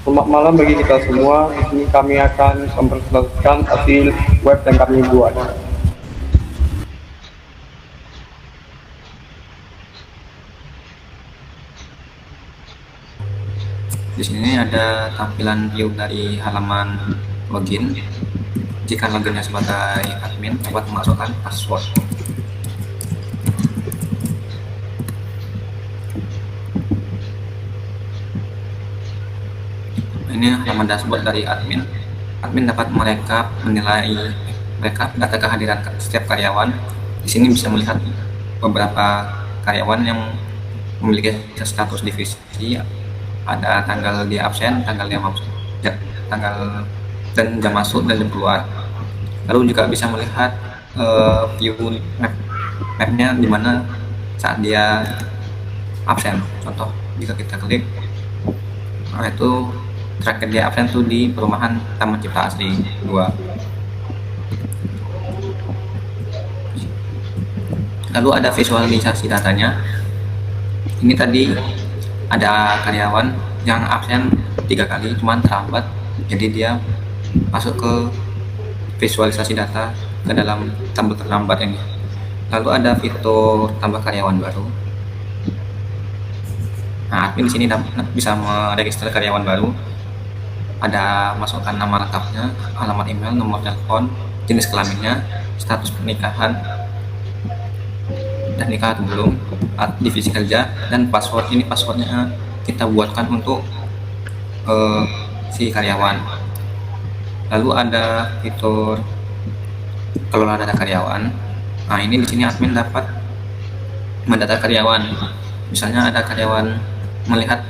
Selamat malam bagi kita semua. Di sini kami akan mempresentasikan hasil web yang kami buat. Di sini ada tampilan view dari halaman login. Jika loginnya sebagai admin, dapat memasukkan password. Ini halaman dashboard dari admin. Admin dapat merekap data kehadiran setiap karyawan. Di sini bisa melihat beberapa karyawan yang memiliki status divisi, ada tanggal dia absen, tanggal dia masuk, tanggal dan jam masuk dan jam keluar. Lalu juga bisa melihat view mapnya di mana saat dia absen. Contoh, jika kita klik, nah itu terakhir dia absen tuh di perumahan Taman Cipta Asri 2. Lalu ada visualisasi datanya. Ini tadi ada karyawan yang absen 3 kali, cuman terlambat, jadi dia masuk ke visualisasi data ke dalam tabel terlambat ini. Lalu ada fitur tambah karyawan baru. Nah, admin di sini bisa meregister karyawan baru. Ada masukkan nama lengkapnya, alamat email, nomor telepon, jenis kelaminnya, status pernikahan, dan nikah atau belum, divisi kerja, dan password. Ini passwordnya kita buatkan untuk si karyawan. Lalu ada fitur kelola data karyawan. Nah, ini di sini admin dapat mendata karyawan. Misalnya ada karyawan, melihat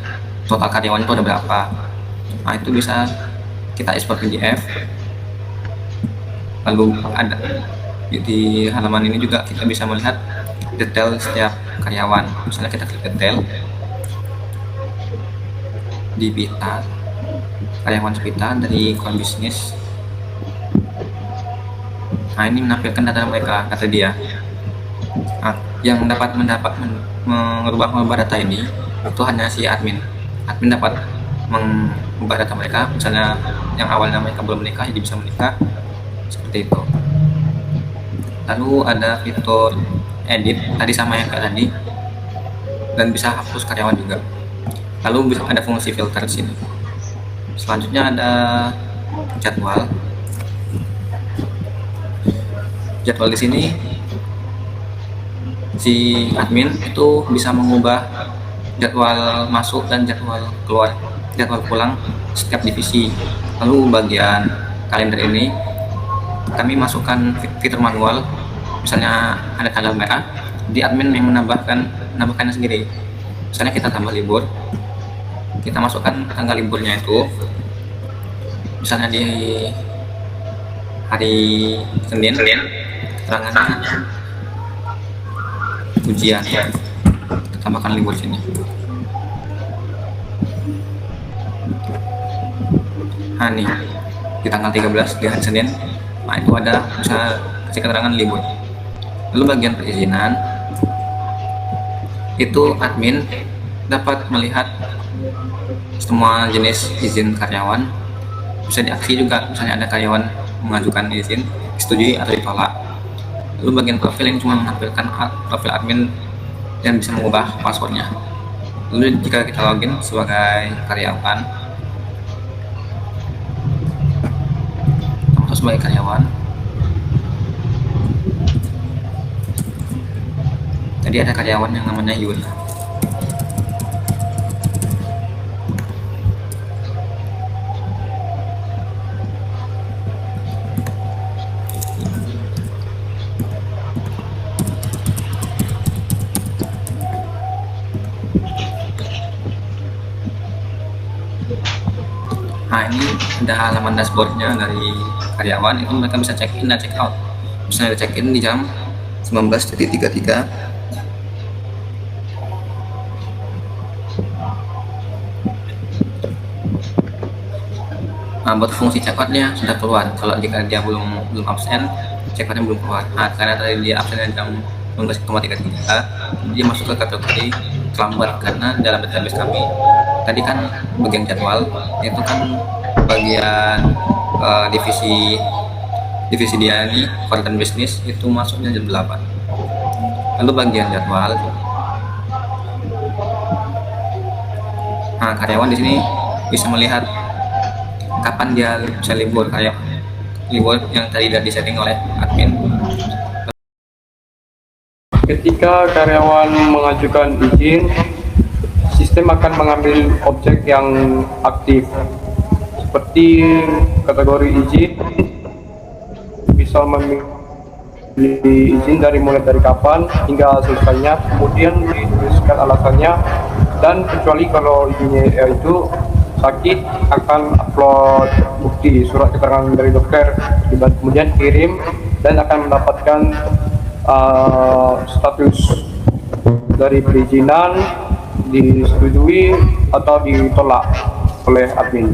total karyawan itu ada berapa. Nah, itu bisa kita ekspor PDF. Lalu ada di halaman ini juga kita bisa melihat detail setiap karyawan. Misalnya kita klik detail di pita karyawan sepita dari account bisnis. Nah, ini menampilkan data mereka, kata dia. Nah, yang dapat mengubah data ini itu hanya si admin. Admin dapat mengubah data mereka. Misalnya yang awalnya mereka belum menikah jadi bisa menikah, seperti itu. Lalu ada fitur edit, tadi sama yang kayak tadi, dan bisa hapus karyawan juga. Lalu bisa ada fungsi filter di sini. Selanjutnya ada jadwal. Jadwal di sini si admin itu bisa mengubah jadwal masuk dan jadwal keluar, jadwal pulang setiap divisi. Lalu bagian kalender ini kami masukkan fitur manual. Misalnya ada tanggal merah, di admin yang menambahkannya sendiri. Misalnya kita tambah libur, kita masukkan tanggal liburnya itu, misalnya di hari Senin, keterangannya ujian, kita tambahkan libur sini. Nah, nih di tanggal 13 di hari Senin, nah itu ada bisa kasih keterangan libur. Lalu bagian perizinan itu admin dapat melihat semua jenis izin karyawan, bisa diaksi juga. Misalnya ada karyawan mengajukan izin, disetujui atau ditolak. Lalu bagian profil ini cuma menampilkan profil admin dan bisa mengubah passwordnya. Lalu jika kita login sebagai karyawan, atau sebagai karyawan, tadi ada karyawan yang namanya Yun. Nah, ini ada halaman dashboardnya dari karyawan. Itu mereka bisa check in dan check out. Misalnya check in di jam 19.33. Nah, buat fungsi check outnya sudah keluar. Kalau jika dia belum absen, check outnya belum keluar. Nah, karena tadi dia absen jam 19.33, dia masuk ke kategori terlambat karena dalam database kami tadi kan bagian jadwal itu kan bagian divisi dia nih konten bisnis itu masuknya jam 8. Lalu bagian jadwal, nah karyawan di sini bisa melihat kapan dia bisa libur, kayak libur yang tadi sudah disetting oleh admin. Ketika karyawan mengajukan izin, sistem akan mengambil objek yang aktif seperti kategori izin, bisa memilih izin mulai dari kapan hingga selesainya, kemudian dituliskan alasannya, dan kecuali kalau izinnya itu sakit akan upload bukti surat keterangan dari dokter, kemudian kirim dan akan mendapatkan status dari perizinan disetujui atau ditolak oleh admin.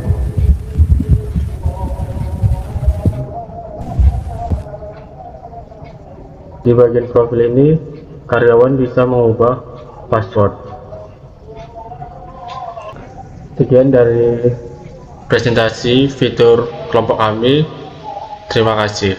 Di bagian profil ini, karyawan bisa mengubah password. Sekian dari presentasi fitur kelompok kami. Terima kasih.